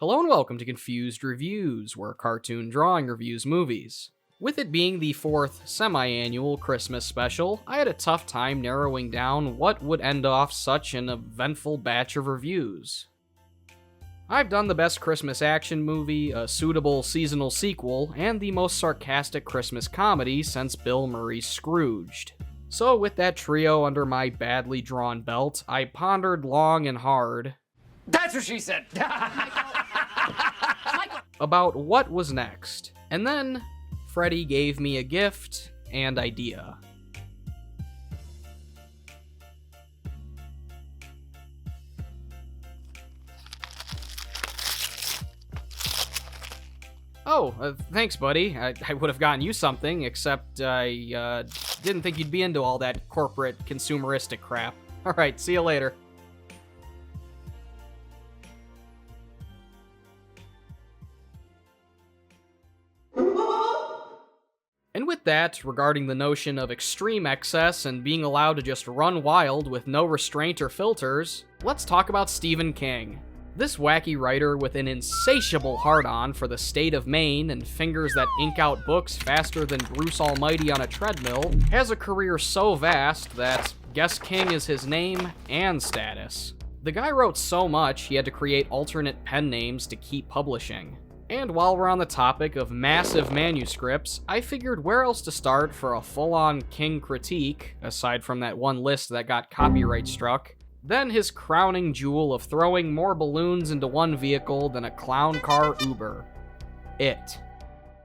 Hello and welcome to Confused Reviews, where Cartoon Drawing reviews movies. With it being the fourth semi-annual Christmas special, I had a tough time narrowing down what would end off such an eventful batch of reviews. I've done the best Christmas action movie, a suitable seasonal sequel, and the most sarcastic Christmas comedy since Bill Murray's Scrooged. So with that trio under my badly drawn belt, I pondered long and hard. That's what she said! About what was next. And then, Freddy gave me a gift and idea. Oh, thanks, buddy. I would have gotten you something, except I didn't think you'd be into all that corporate, consumeristic crap. Alright, see you later. And with that, regarding the notion of extreme excess and being allowed to just run wild with no restraint or filters, let's talk about Stephen King. This wacky writer with an insatiable hard-on for the state of Maine and fingers that ink out books faster than Bruce Almighty on a treadmill has a career so vast that guess King is his name and status. The guy wrote so much he had to create alternate pen names to keep publishing. And while we're on the topic of massive manuscripts, I figured where else to start for a full-on King critique, aside from that one list that got copyright struck, than his crowning jewel of throwing more balloons into one vehicle than a clown car Uber. It.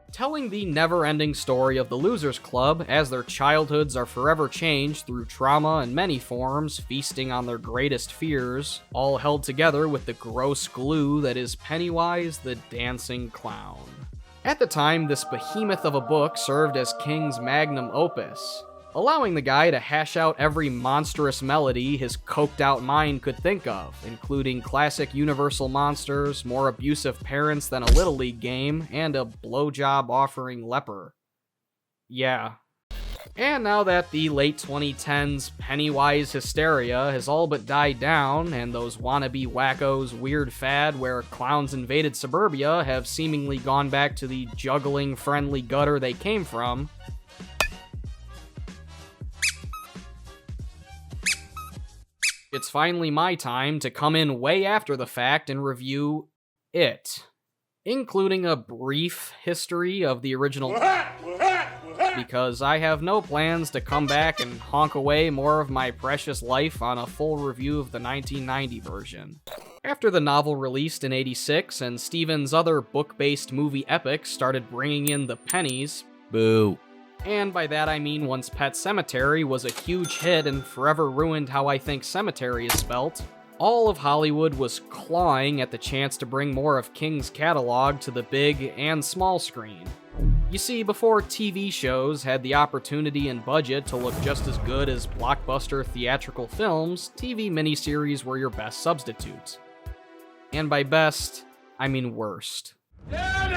Telling the never-ending story of the Losers Club as their childhoods are forever changed through trauma in many forms, feasting on their greatest fears, all held together with the gross glue that is Pennywise the Dancing Clown. At the time, this behemoth of a book served as King's magnum opus, allowing the guy to hash out every monstrous melody his coked-out mind could think of, including classic Universal monsters, more abusive parents than a Little League game, and a blowjob-offering leper. Yeah. And now that the late 2010s Pennywise hysteria has all but died down, and those wannabe wackos' weird fad where clowns invaded suburbia have seemingly gone back to the juggling-friendly gutter they came from, it's finally my time to come in way after the fact and review it, including a brief history of the original, because I have no plans to come back and honk away more of my precious life on a full review of the 1990 version. After the novel released in '86 and Stephen's other book-based movie epics started bringing in the pennies, boo. And by that I mean once Pet Sematary was a huge hit and forever ruined how I think cemetery is spelt, all of Hollywood was clawing at the chance to bring more of King's catalog to the big and small screen. You see, before TV shows had the opportunity and budget to look just as good as blockbuster theatrical films, TV miniseries were your best substitute. And by best, I mean worst. Daddy!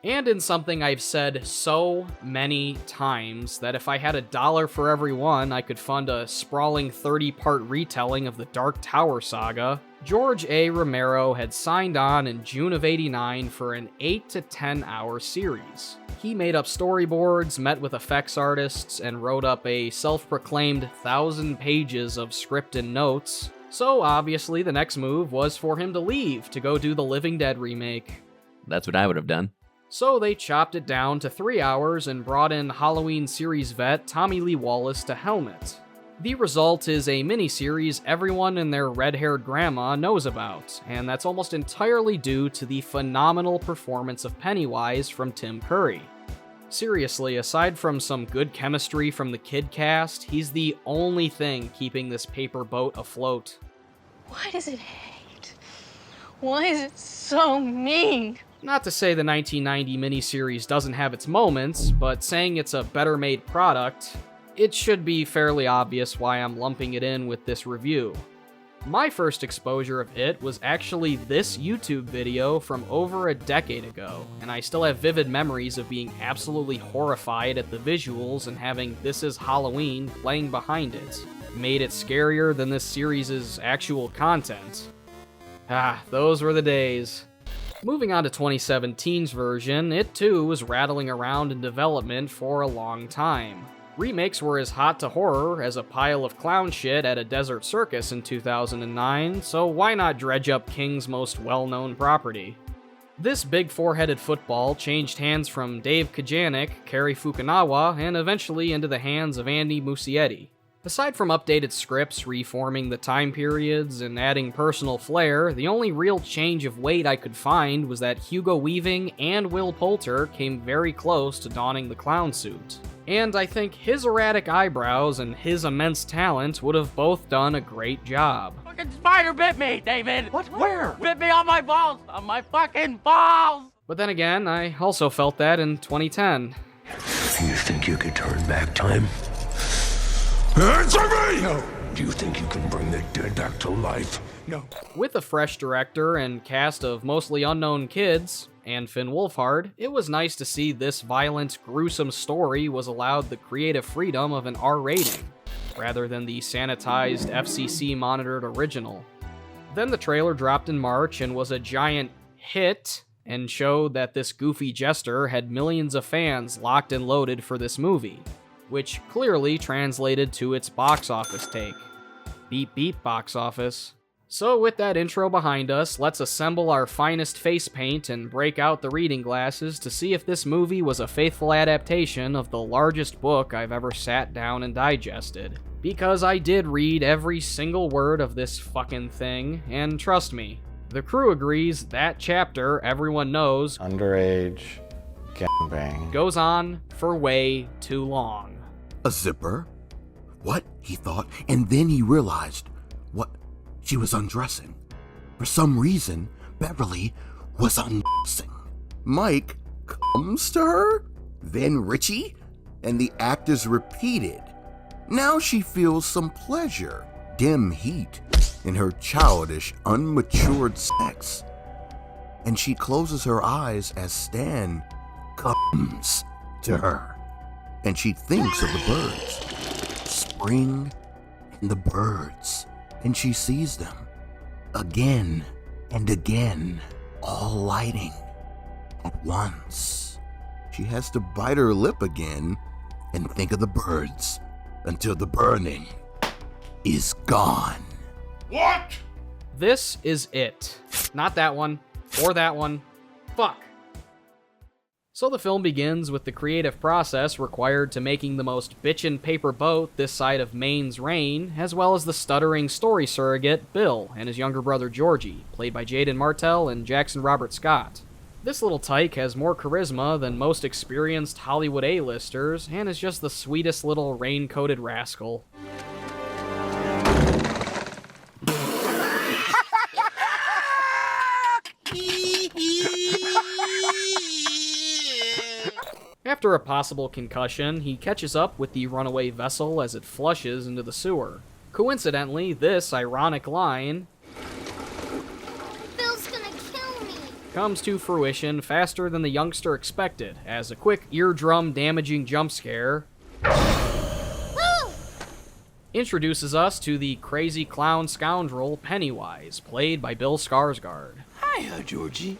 And in something I've said so many times that if I had $1 for every one, I could fund a sprawling 30-part retelling of the Dark Tower saga, George A. Romero had signed on in June of '89 for an 8 to 10 hour series. He made up storyboards, met with effects artists, and wrote up a self-proclaimed 1,000 pages of script and notes, so obviously the next move was for him to leave to go do the Living Dead remake. That's what I would have done. So they chopped it down to 3 hours and brought in Halloween series vet Tommy Lee Wallace to helm it. The result is a miniseries everyone and their red-haired grandma knows about, and that's almost entirely due to the phenomenal performance of Pennywise from Tim Curry. Seriously, aside from some good chemistry from the kid cast, he's the only thing keeping this paper boat afloat. Why does it hate? Why is it so mean? Not to say the 1990 miniseries doesn't have its moments, but saying it's a better-made product, it should be fairly obvious why I'm lumping it in with this review. My first exposure of it was actually this YouTube video from over a decade ago, and I still have vivid memories of being absolutely horrified at the visuals and having This Is Halloween playing behind it. made it scarier than this series' actual content. Those were the days. Moving on to 2017's version, it too was rattling around in development for a long time. Remakes were as hot to horror as a pile of clown shit at a desert circus in 2009, so why not dredge up King's most well-known property? This big four-headed football changed hands from Dave Kajanik, Cary Fukunawa, and eventually into the hands of Andy Muschietti. Aside from updated scripts, reforming the time periods, and adding personal flair, the only real change of weight I could find was that Hugo Weaving and Will Poulter came very close to donning the clown suit. And I think his erratic eyebrows and his immense talent would have both done a great job. Fucking spider bit me, David! What? Where? Bit me on my balls! On my fucking balls! But then again, I also felt that in 2010. You think you could turn back time? Answer me! No. Do you think you can bring the dead back to life? No. With a fresh director and cast of mostly unknown kids, and Finn Wolfhard, it was nice to see this violent, gruesome story was allowed the creative freedom of an R rating, rather than the sanitized FCC-monitored original. Then the trailer dropped in March and was a giant hit, and showed that this goofy jester had millions of fans locked and loaded for this movie, which clearly translated to its box office take. Beep beep box office. So with that intro behind us, let's assemble our finest face paint and break out the reading glasses to see if this movie was a faithful adaptation of the largest book I've ever sat down and digested. Because I did read every single word of this fucking thing, and trust me, the crew agrees that chapter everyone knows underage gangbang goes on for way too long. A zipper? What? He thought, and then he realized what she was undressing. For some reason, Beverly was undressing. Mike comes to her, then Richie, and the act is repeated. Now she feels some pleasure, dim heat, in her childish, unmatured sex. And she closes her eyes as Stan comes to her. And she thinks of the birds. Spring and the birds. And she sees them again and again, all lighting at once. She has to bite her lip again and think of the birds until the burning is gone. What? This is it. Not that one, or that one. Fuck. So the film begins with the creative process required to making the most bitchin' paper boat this side of Maine's rain, as well as the stuttering story surrogate, Bill, and his younger brother Georgie, played by Jaden Martell and Jackson Robert Scott. This little tyke has more charisma than most experienced Hollywood A-listers, and is just the sweetest little rain-coated rascal. After a possible concussion, he catches up with the runaway vessel as it flushes into the sewer. Coincidentally, this ironic line Bill's gonna kill me. comes to fruition faster than the youngster expected, as a quick eardrum-damaging jump scare introduces us to the crazy clown scoundrel Pennywise, played by Bill Skarsgård. Hiya, Georgie.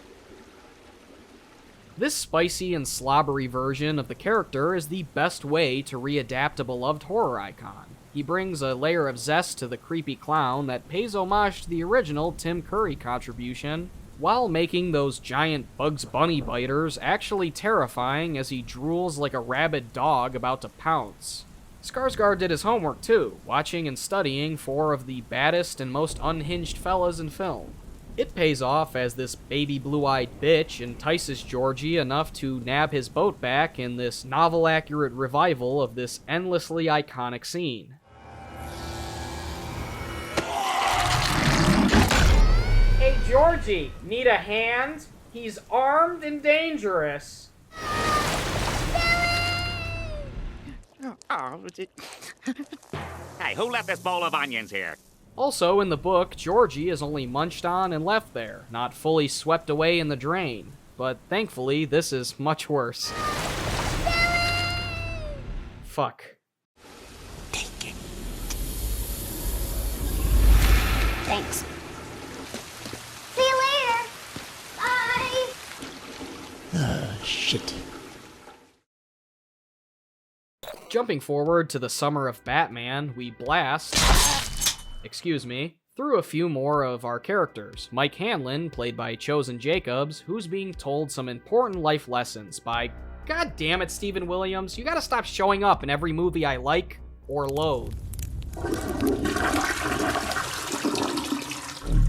This spicy and slobbery version of the character is the best way to readapt a beloved horror icon. He brings a layer of zest to the creepy clown that pays homage to the original Tim Curry contribution, while making those giant Bugs Bunny biters actually terrifying as he drools like a rabid dog about to pounce. Skarsgård did his homework too, watching and studying 4 of the baddest and most unhinged fellas in film. It pays off as this baby blue-eyed bitch entices Georgie enough to nab his boat back in this novel-accurate revival of this endlessly iconic scene. Hey Georgie, need a hand? He's armed and dangerous. Hey, who left this bowl of onions here? Also, in the book, Georgie is only munched on and left there, not fully swept away in the drain. But thankfully, this is much worse. Fuck. Take it. Shit. Jumping forward to the summer of Batman, we blast, through a few more of our characters. Mike Hanlon, played by Chosen Jacobs, who's being told some important life lessons by, God damn it, Stephen Williams, you gotta stop showing up in every movie I like or loathe.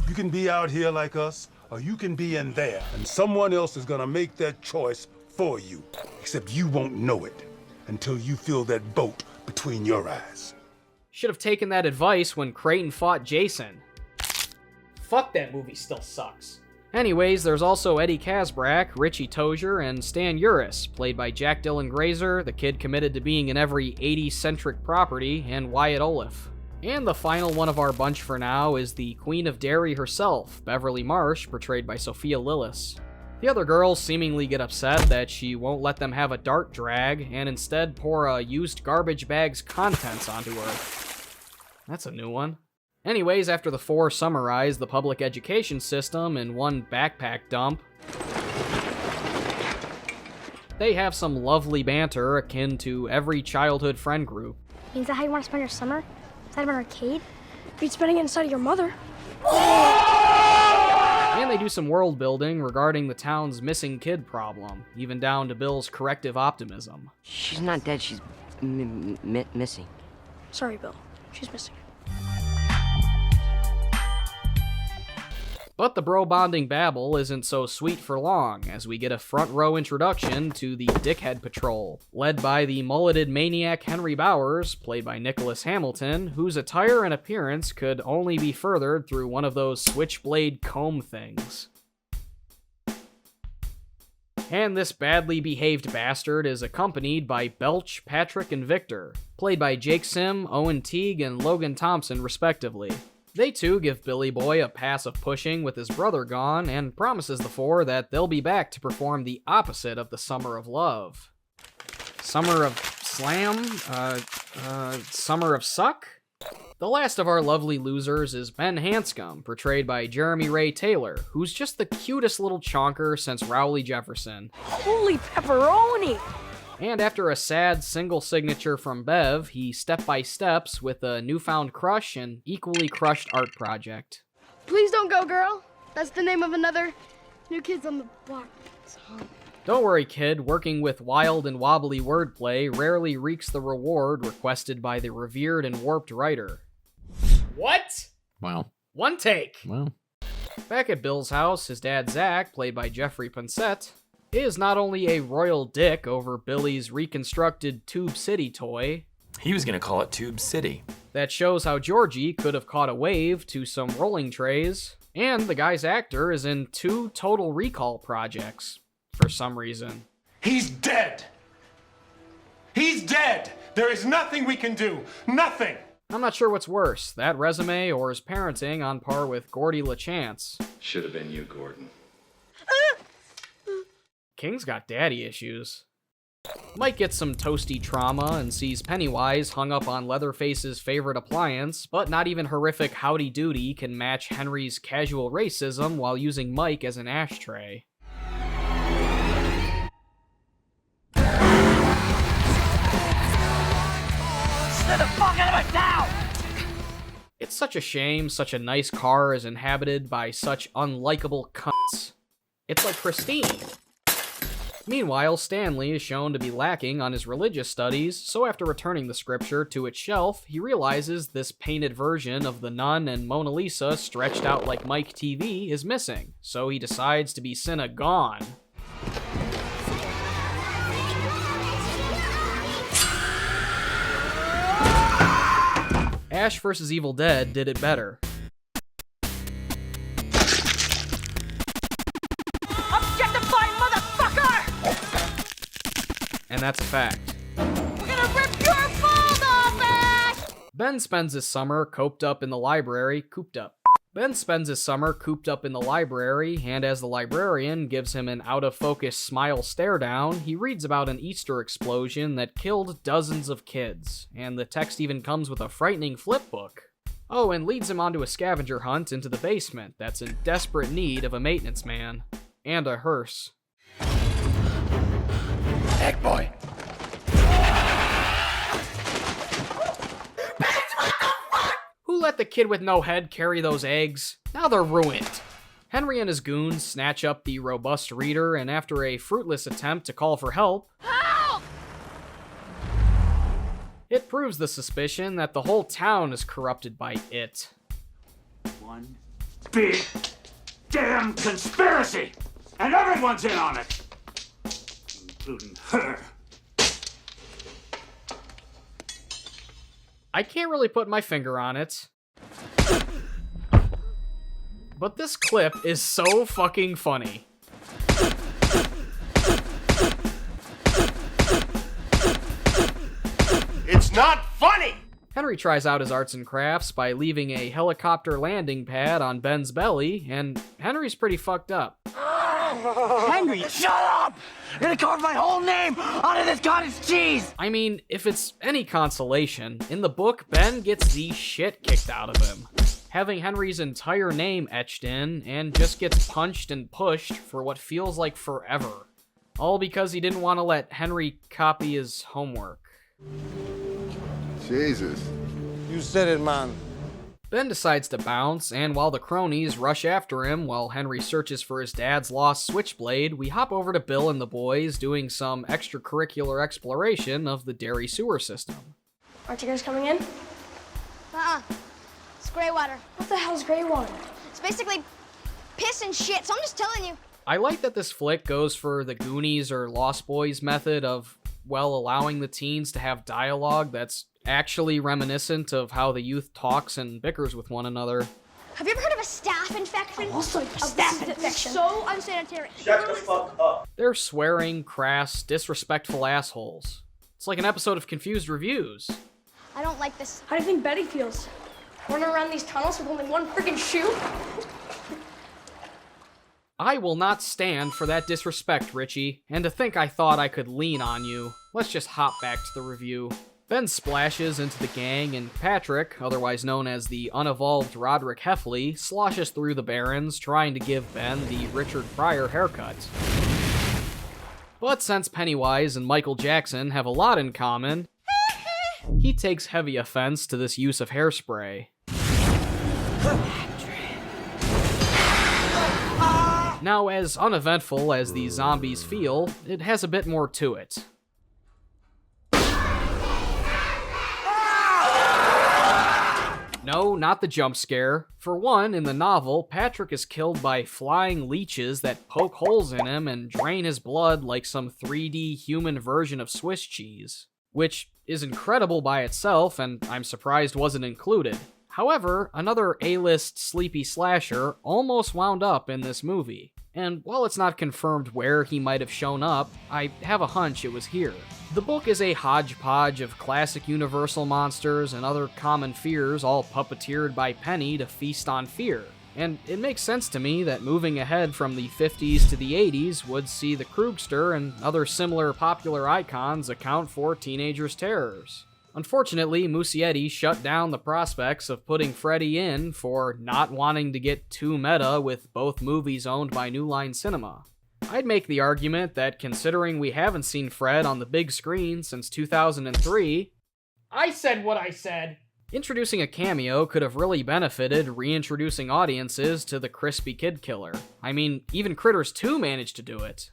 You can be out here like us, or you can be in there, and someone else is gonna make that choice for you. Except you won't know it until you feel that boat between your eyes. Should have taken that advice when Creighton fought Jason. Fuck, that movie still sucks. Anyways, there's also Eddie Kazbrak, Richie Tozier, and Stan Uris, played by Jack Dylan Grazer, the kid committed to being in every 80s-centric property, and Wyatt Olaf. And the final one of our bunch for now is the Queen of Derry herself, Beverly Marsh, portrayed by Sophia Lillis. The other girls seemingly get upset that she won't let them have a dart drag, and instead pour a used garbage bag's contents onto her. That's a new one. Anyways, after the four summarize the public education system in one backpack dump, they have some lovely banter akin to every childhood friend group. Is that how you want to spend your summer? Inside of an arcade? You'd spending it inside of your mother. And they do some world building regarding the town's missing kid problem, even down to Bill's corrective optimism. She's not dead, she's missing. Sorry, Bill. She's missing. But the bro-bonding babble isn't so sweet for long, as we get a front-row introduction to the Dickhead Patrol, led by the mulleted maniac Henry Bowers, played by Nicholas Hamilton, whose attire and appearance could only be furthered through one of those switchblade comb things. And this badly behaved bastard is accompanied by Belch, Patrick, and Victor, played by Jake Sim, Owen Teague, and Logan Thompson, respectively. They too give Billy Boy a pass of pushing with his brother gone, and promises the four that they'll be back to perform the opposite of the Summer of Love. Summer of Slam? Summer of Suck? The last of our lovely losers is Ben Hanscom, portrayed by Jeremy Ray Taylor, who's just the cutest little chonker since Rowley Jefferson. Holy pepperoni! And after a sad single signature from Bev, he step-by-steps with a newfound crush and equally crushed art project. Please don't go, girl. That's the name of another New Kids on the Block song. Don't worry, kid, working with wild and wobbly wordplay rarely reeks the reward requested by the revered and warped writer. What? Wow. One take! Wow. Back at Bill's house, his dad Zach, played by Jeffrey Pensett, is not only a royal dick over Billy's reconstructed Tube City toy, he was gonna call it Tube City, that shows how Georgie could have caught a wave to some rolling trays, and the guy's actor is in 2 Total Recall projects, for some reason. He's dead! He's dead! There is nothing we can do! Nothing! I'm not sure what's worse, that resume or his parenting on par with Gordy LaChance. Should have been you, Gordon. King's got daddy issues. Mike gets some toasty trauma and sees Pennywise hung up on Leatherface's favorite appliance, but not even horrific Howdy Doody can match Henry's casual racism while using Mike as an ashtray. Get the fuck out of my town! It's such a shame such a nice car is inhabited by such unlikable cunts. It's like Christine. Meanwhile, Stanley is shown to be lacking on his religious studies, so after returning the scripture to its shelf, he realizes this painted version of the Nun and Mona Lisa stretched out like Mike TV is missing, so he decides to be Syna-Gone. Ash vs. Evil Dead did it better. And that's a fact. We're gonna rip your balls off, Ash! Ben spends his summer cooped up in the library, and as the librarian gives him an out-of-focus smile stare-down, he reads about an Easter explosion that killed dozens of kids, and the text even comes with a frightening flip book. Oh, and leads him onto a scavenger hunt into the basement that's in desperate need of a maintenance man. And a hearse. Egg boy! Who let the kid with no head carry those eggs? Now they're ruined. Henry and his goons snatch up the robust reader, and after a fruitless attempt to call for help, it proves the suspicion that the whole town is corrupted by it. One big damn conspiracy! And everyone's in on it! Including her. I can't really put my finger on it, but this clip is so fucking funny. It's not funny! Henry tries out his arts and crafts by leaving a helicopter landing pad on Ben's belly, and Henry's pretty fucked up. Henry, shut up! You're gonna carve my whole name onto this cottage cheese! I mean, if it's any consolation, in the book, Ben gets the shit kicked out of him, having Henry's entire name etched in, and just gets punched and pushed for what feels like forever. All because he didn't want to let Henry copy his homework. Jesus. You said it, man. Ben decides to bounce, and while the cronies rush after him while Henry searches for his dad's lost switchblade, we hop over to Bill and the boys doing some extracurricular exploration of the dairy sewer system. Aren't you guys coming in? It's gray water. What the hell's gray water? It's basically piss and shit, so I'm just telling you. I like that this flick goes for the Goonies or Lost Boys method of, well, allowing the teens to have dialogue that's actually reminiscent of how the youth talks and bickers with one another. Have you ever heard of a staph infection? Also, a staph infection. So unsanitary. Shut the fuck up. They're swearing, crass, disrespectful assholes. It's like an episode of Confused Reviews. I don't like this. How do you think Betty feels? Running around these tunnels with only one friggin' shoe? I will not stand for that disrespect, Richie, and to think I thought I could lean on you. Let's just hop back to the review. Ben splashes into the gang, and Patrick, otherwise known as the unevolved Roderick Heffley, sloshes through the barrens, trying to give Ben the Richard Pryor haircut. But since Pennywise and Michael Jackson have a lot in common, he takes heavy offense to this use of hairspray. Now, as uneventful as the zombies feel, it has a bit more to it. No, not the jump scare. For one, in the novel, Patrick is killed by flying leeches that poke holes in him and drain his blood like some 3D human version of Swiss cheese, which is incredible by itself, and I'm surprised wasn't included. However, another A-list sleepy slasher almost wound up in this movie, and while it's not confirmed where he might have shown up, I have a hunch it was here. The book is a hodgepodge of classic Universal monsters and other common fears all puppeteered by Penny to feast on fear, and it makes sense to me that moving ahead from the 50s to the 80s would see the Krugster and other similar popular icons account for teenagers' terrors. Unfortunately, Muschietti shut down the prospects of putting Freddy in for not wanting to get too meta with both movies owned by New Line Cinema. I'd make the argument that considering we haven't seen Fred on the big screen since 2003, I said what I said! Introducing a cameo could have really benefited reintroducing audiences to the crispy kid killer. I mean, even Critters 2 managed to do it.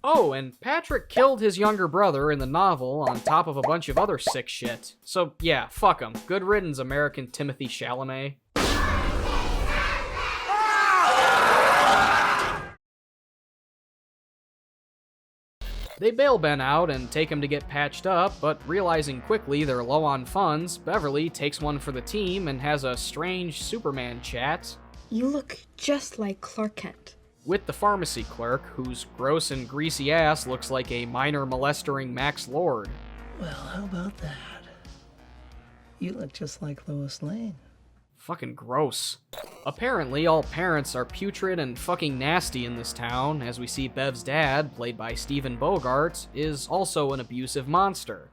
Oh, and Patrick killed his younger brother in the novel on top of a bunch of other sick shit. So yeah, fuck him. Good riddance, American Timothy Chalamet. They bail Ben out and take him to get patched up, but realizing quickly they're low on funds, Beverly takes one for the team and has a strange Superman chat. You look just like Clark Kent. With the pharmacy clerk, whose gross and greasy ass looks like a minor molestering Max Lord. Well, how about that? You look just like Lois Lane. Fucking gross. Apparently, all parents are putrid and fucking nasty in this town, as we see Bev's dad, played by Stephen Bogart, is also an abusive monster.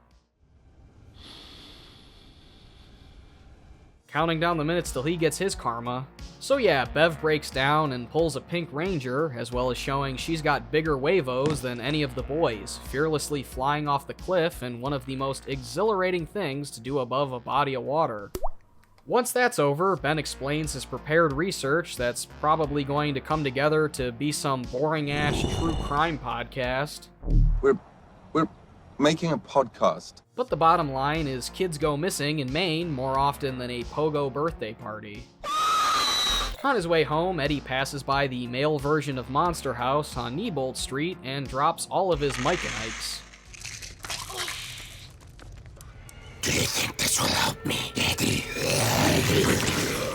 counting down the minutes till he gets his karma. So yeah, Bev breaks down and pulls a Pink Ranger, as well as showing she's got bigger huevos than any of the boys, fearlessly flying off the cliff in one of the most exhilarating things to do above a body of water. Once that's over, Ben explains his prepared research that's probably going to come together to be some boring-ass true crime podcast. We're making a podcast. But the bottom line is kids go missing in Maine more often than a pogo birthday party. On his way home, Eddie passes by the male version of Monster House on Neabolt Street and drops all of his Mike-and-Ikes. Do you think this will help me, Eddie?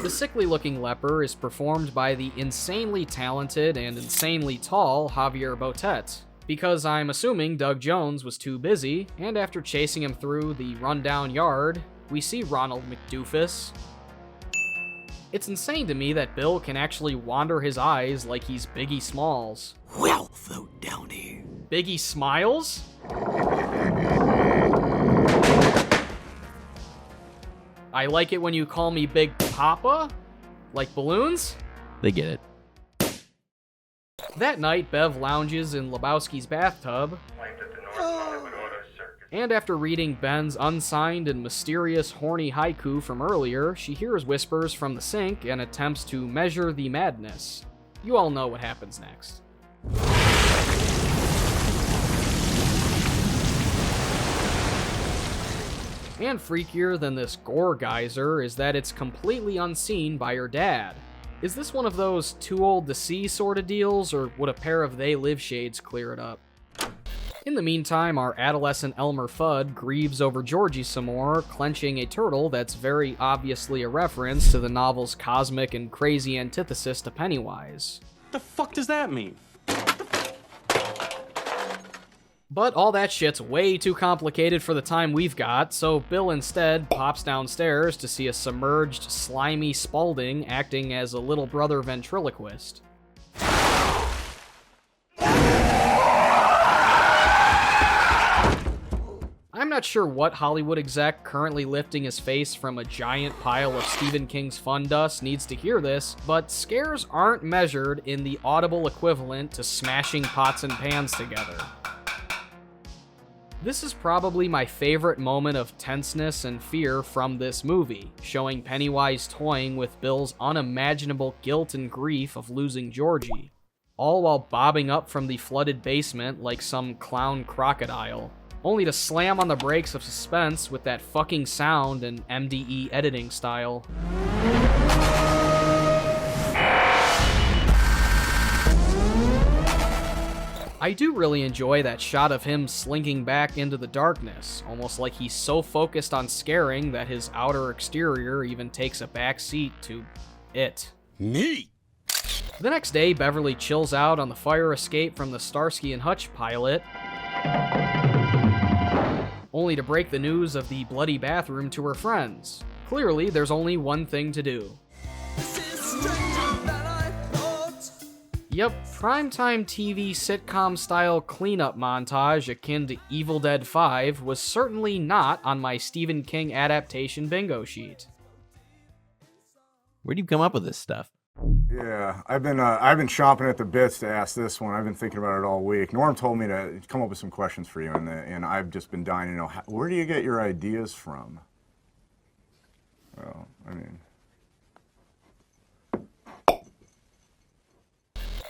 The sickly-looking leper is performed by the insanely talented and insanely tall Javier Botet, because I'm assuming Doug Jones was too busy, and after chasing him through the rundown yard, we see Ronald McDoofus. It's insane to me that Bill can actually wander his eyes like he's Biggie Smalls. We'll float down here. Biggie Smiles? I like it when you call me Big Papa? Like balloons? They get it. That night, Bev lounges in Lebowski's bathtub, and after reading Ben's unsigned and mysterious horny haiku from earlier, she hears whispers from the sink and attempts to measure the madness. You all know what happens next. And freakier than this gore geyser is that it's completely unseen by her dad. Is this one of those too old to see sort of deals, or would a pair of They Live shades clear it up? In the meantime, our adolescent Elmer Fudd grieves over Georgie some more, clenching a turtle that's very obviously a reference to the novel's cosmic and crazy antithesis to Pennywise. The fuck does that mean? But all that shit's way too complicated for the time we've got, so Bill instead pops downstairs to see a submerged, slimy Spaulding acting as a little brother ventriloquist. I'm not sure what Hollywood exec currently lifting his face from a giant pile of Stephen King's fun dust needs to hear this, but scares aren't measured in the audible equivalent to smashing pots and pans together. This is probably my favorite moment of tenseness and fear from this movie, showing Pennywise toying with Bill's unimaginable guilt and grief of losing Georgie, all while bobbing up from the flooded basement like some clown crocodile, only to slam on the brakes of suspense with that fucking sound and MDE editing style. I do really enjoy that shot of him slinking back into the darkness, almost like he's so focused on scaring that his outer exterior even takes a back seat to it. Neat! The next day, Beverly chills out on the fire escape from the Starsky and Hutch pilot, only to break the news of the bloody bathroom to her friends. Clearly, there's only one thing to do. Yep, primetime TV sitcom-style cleanup montage akin to Evil Dead 5 was certainly not on my Stephen King adaptation bingo sheet. Where'd you come up with this stuff? Yeah, I've been chomping at the bits to ask this one. I've been thinking about it all week. Norm told me to come up with some questions for you, and I've just been dying to know, where do you get your ideas from? Well, I mean...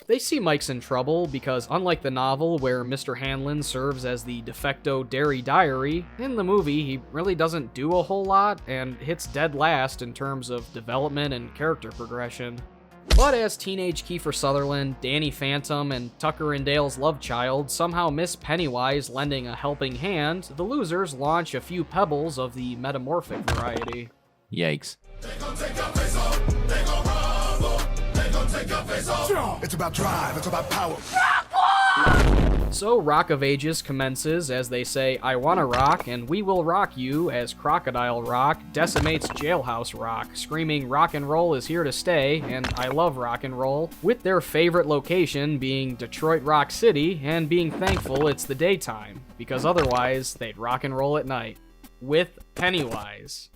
They see Mike's in trouble because, unlike the novel where Mr. Hanlon serves as the de facto dairy diary, in the movie he really doesn't do a whole lot and hits dead last in terms of development and character progression. But as teenage Kiefer Sutherland, Danny Phantom, and Tucker and Dale's love child somehow miss Pennywise lending a helping hand, the losers launch a few pebbles of the metamorphic variety. Yikes. It's about drive, it's about power. So Rock of Ages commences as they say, "I wanna rock and we will rock you," as Crocodile Rock decimates Jailhouse Rock, screaming rock and roll is here to stay, and I love rock and roll, with their favorite location being Detroit Rock City, and being thankful it's the daytime, because otherwise they'd rock and roll at night. With Pennywise.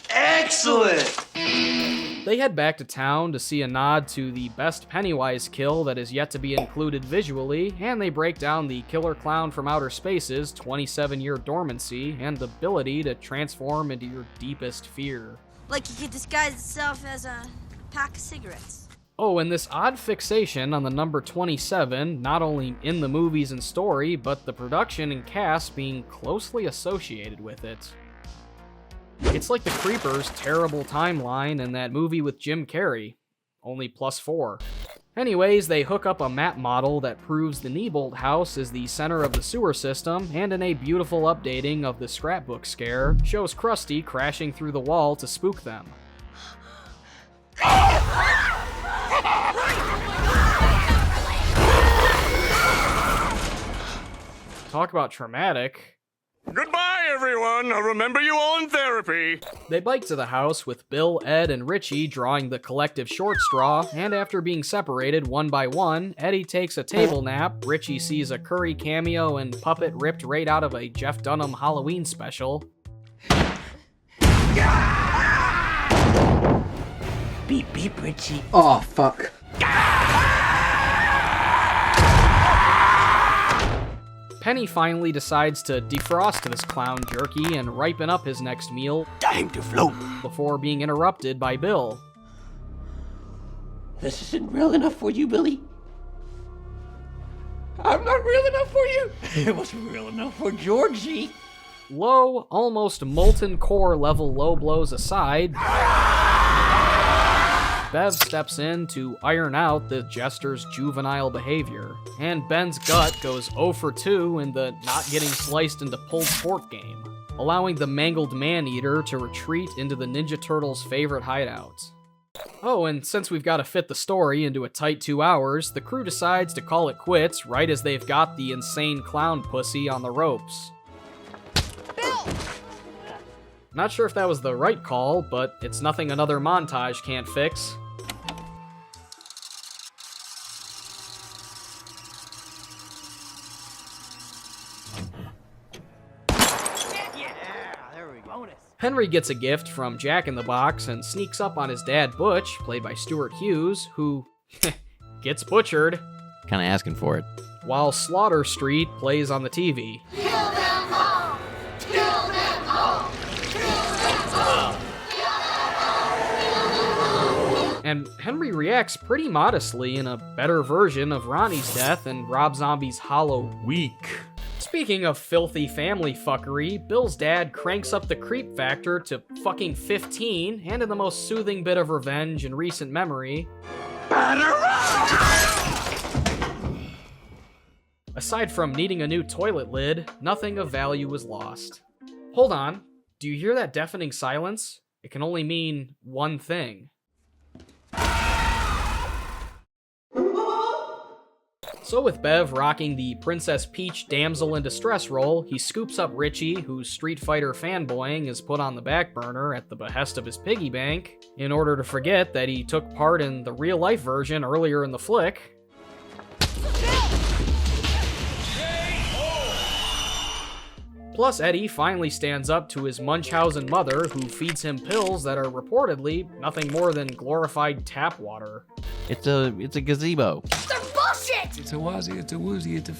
Excellent! They head back to town to see a nod to the best Pennywise kill that is yet to be included visually, and they break down the Killer Clown from Outer Space's 27-year dormancy and ability to transform into your deepest fear. Like he could disguise itself as a pack of cigarettes. Oh, and this odd fixation on the number 27, not only in the movies and story, but the production and cast being closely associated with it. It's like the Creepers' terrible timeline in that movie with Jim Carrey, only +4. Anyways, they hook up a map model that proves the Neabolt house is the center of the sewer system, and in a beautiful updating of the scrapbook scare, shows Krusty crashing through the wall to spook them. Talk about traumatic. Goodbye, everyone. I'll remember you all in therapy. They bike to the house with Bill, Ed, and Richie drawing the collective short straw, and after being separated one by one, Eddie takes a table nap, Richie sees a Curry cameo and puppet ripped right out of a Jeff Dunham Halloween special. Beep, beep, Richie. Oh, fuck. Penny finally decides to defrost this clown jerky and ripen up his next meal. Time to float. Before being interrupted by Bill. This isn't real enough for you, Billy. I'm not real enough for you. It wasn't real enough for Georgie. Low, almost molten core level low blows aside, Bev steps in to iron out the jester's juvenile behavior, and Ben's gut goes 0 for 2 in the not getting sliced into pulled pork game, allowing the mangled man-eater to retreat into the Ninja Turtles' favorite hideout. Oh, and since we've got to fit the story into a tight 2 hours, the crew decides to call it quits right as they've got the insane clown pussy on the ropes. Not sure if that was the right call, but it's nothing another montage can't fix. Henry gets a gift from Jack in the Box and sneaks up on his dad Butch, played by Stuart Hughes, who gets butchered. Kinda asking for it. While Slaughter Street plays on the TV. Kill them all! Kill them all! Kill them all! And Henry reacts pretty modestly in a better version of Ronnie's death and Rob Zombie's Hollow Week. Speaking of filthy family fuckery, Bill's dad cranks up the creep factor to fucking 15, and in the most soothing bit of revenge in recent memory, aside from needing a new toilet lid, nothing of value was lost. Hold on, do you hear that deafening silence? It can only mean one thing. So with Bev rocking the Princess Peach damsel in distress role, he scoops up Richie, whose Street Fighter fanboying is put on the back burner at the behest of his piggy bank, in order to forget that he took part in the real-life version earlier in the flick. Plus, Eddie finally stands up to his Munchausen mother, who feeds him pills that are reportedly nothing more than glorified tap water. It's a gazebo. They're bullshit! It's a wazi, it's a woozy, it's a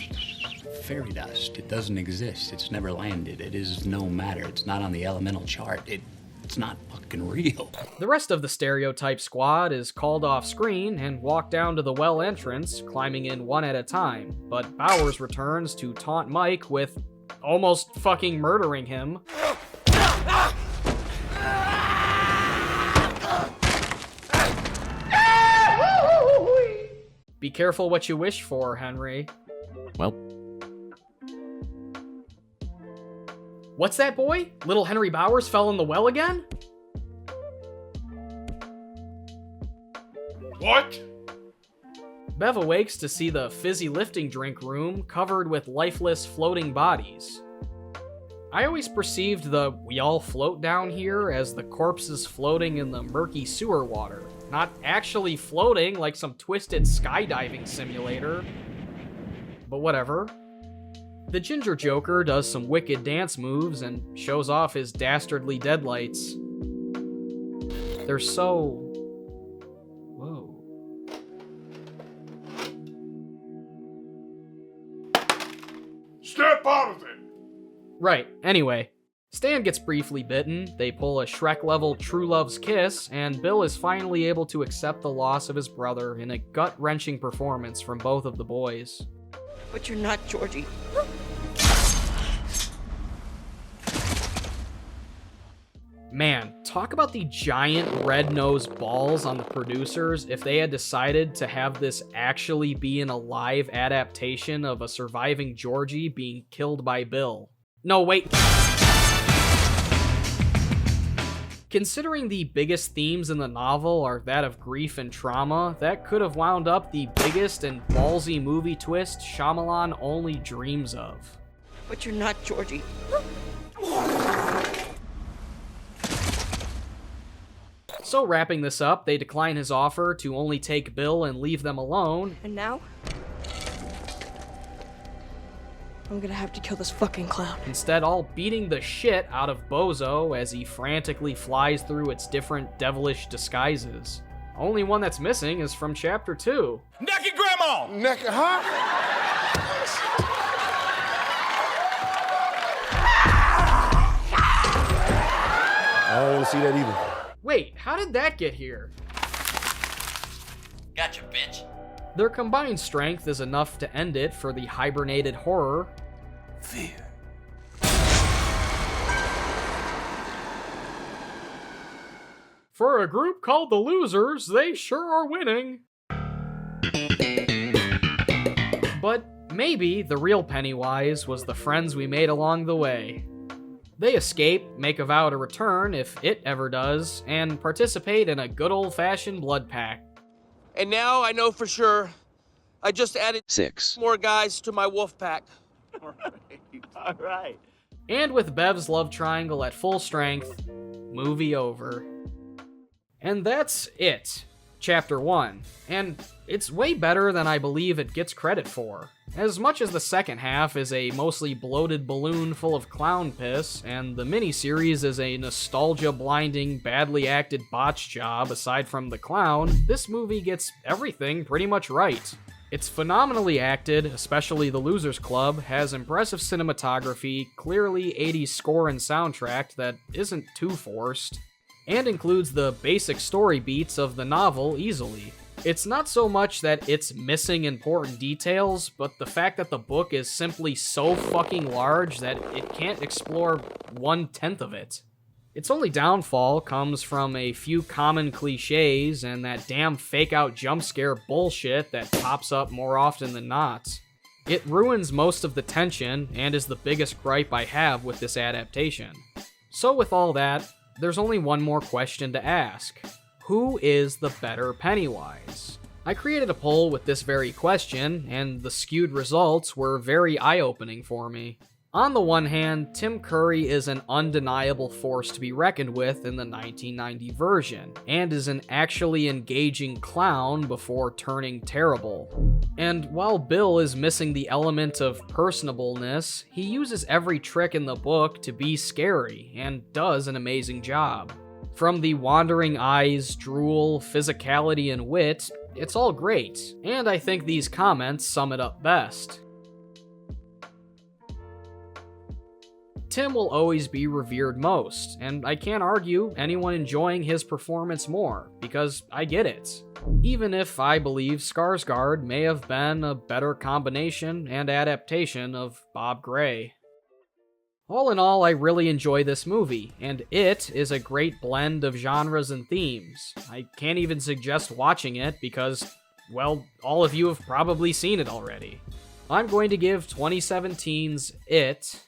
fairy dust. It doesn't exist. It's never landed. It is no matter. It's not on the elemental chart. It's not fucking real. The rest of the stereotype squad is called off screen and walk down to the well entrance, climbing in one at a time, but Bowers returns to taunt Mike with almost fucking murdering him. Be careful what you wish for, Henry. Well. What's that, boy? Little Henry Bowers fell in the well again? What? Bev awakes to see the fizzy lifting drink room covered with lifeless floating bodies. I always perceived the "we all float down here" as the corpses floating in the murky sewer water, not actually floating like some twisted skydiving simulator. But whatever. The Ginger Joker does some wicked dance moves and shows off his dastardly deadlights. They're so... Whoa. Step out of it! Right, anyway. Stan gets briefly bitten, they pull a Shrek-level true love's kiss, and Bill is finally able to accept the loss of his brother in a gut-wrenching performance from both of the boys. But you're not Georgie. Man, talk about the giant red-nosed balls on the producers if they had decided to have this actually be an alive adaptation of a surviving Georgie being killed by Bill. No, wait. Considering the biggest themes in the novel are that of grief and trauma, that could have wound up the biggest and ballsy movie twist Shyamalan only dreams of. But you're not Georgie. So wrapping this up, they decline his offer to only take Bill and leave them alone. And now? I'm gonna have to kill this fucking clown. Instead, all beating the shit out of Bozo as he frantically flies through its different devilish disguises. Only one that's missing is from Chapter 2. Naked Grandma! Naked, huh? I don't want to see that either. Wait, how did that get here? Gotcha, bitch. Their combined strength is enough to end it for the hibernated horror. Fear. For a group called the Losers, they sure are winning. But maybe the real Pennywise was the friends we made along the way. They escape, make a vow to return if it ever does, and participate in a good old-fashioned blood pact. And now I know for sure I just added 6 more guys to my wolf pack. All right. And with Bev's love triangle at full strength, movie over. And that's it. Chapter 1. And it's way better than I believe it gets credit for. As much as the second half is a mostly bloated balloon full of clown piss, and the miniseries is a nostalgia-blinding, badly acted botch job aside from the clown, this movie gets everything pretty much right. It's phenomenally acted, especially The Losers Club, has impressive cinematography, clearly 80s score and soundtrack that isn't too forced, and includes the basic story beats of the novel easily. It's not so much that it's missing important details, but the fact that the book is simply so fucking large that it can't explore 1/10 of it. Its only downfall comes from a few common cliches and that damn fake-out jump scare bullshit that pops up more often than not. It ruins most of the tension and is the biggest gripe I have with this adaptation. So with all that, there's only one more question to ask. Who is the better Pennywise? I created a poll with this very question, and the skewed results were very eye-opening for me. On the one hand, Tim Curry is an undeniable force to be reckoned with in the 1990 version, and is an actually engaging clown before turning terrible. And while Bill is missing the element of personableness, he uses every trick in the book to be scary, and does an amazing job. From the wandering eyes, drool, physicality, and wit, it's all great, and I think these comments sum it up best. Tim will always be revered most, and I can't argue anyone enjoying his performance more, because I get it. Even if I believe Skarsgård may have been a better combination and adaptation of Bob Gray. All in all, I really enjoy this movie, and it is a great blend of genres and themes. I can't even suggest watching it because, well, all of you have probably seen it already. I'm going to give 2017's It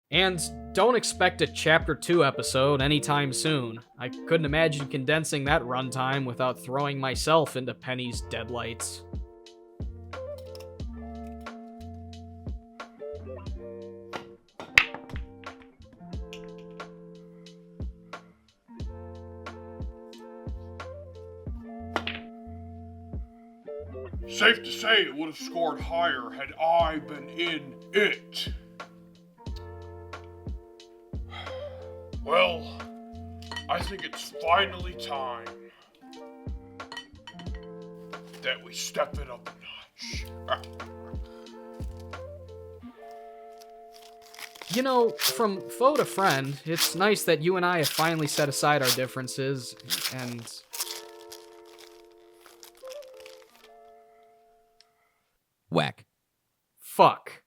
and don't expect a Chapter 2 episode anytime soon. I couldn't imagine condensing that runtime without throwing myself into Penny's deadlights. Safe to say it would have scored higher had I been in it. Well, I think it's finally time that we step it up a notch. You know, from foe to friend, it's nice that you and I have finally set aside our differences, and... Whack. Fuck.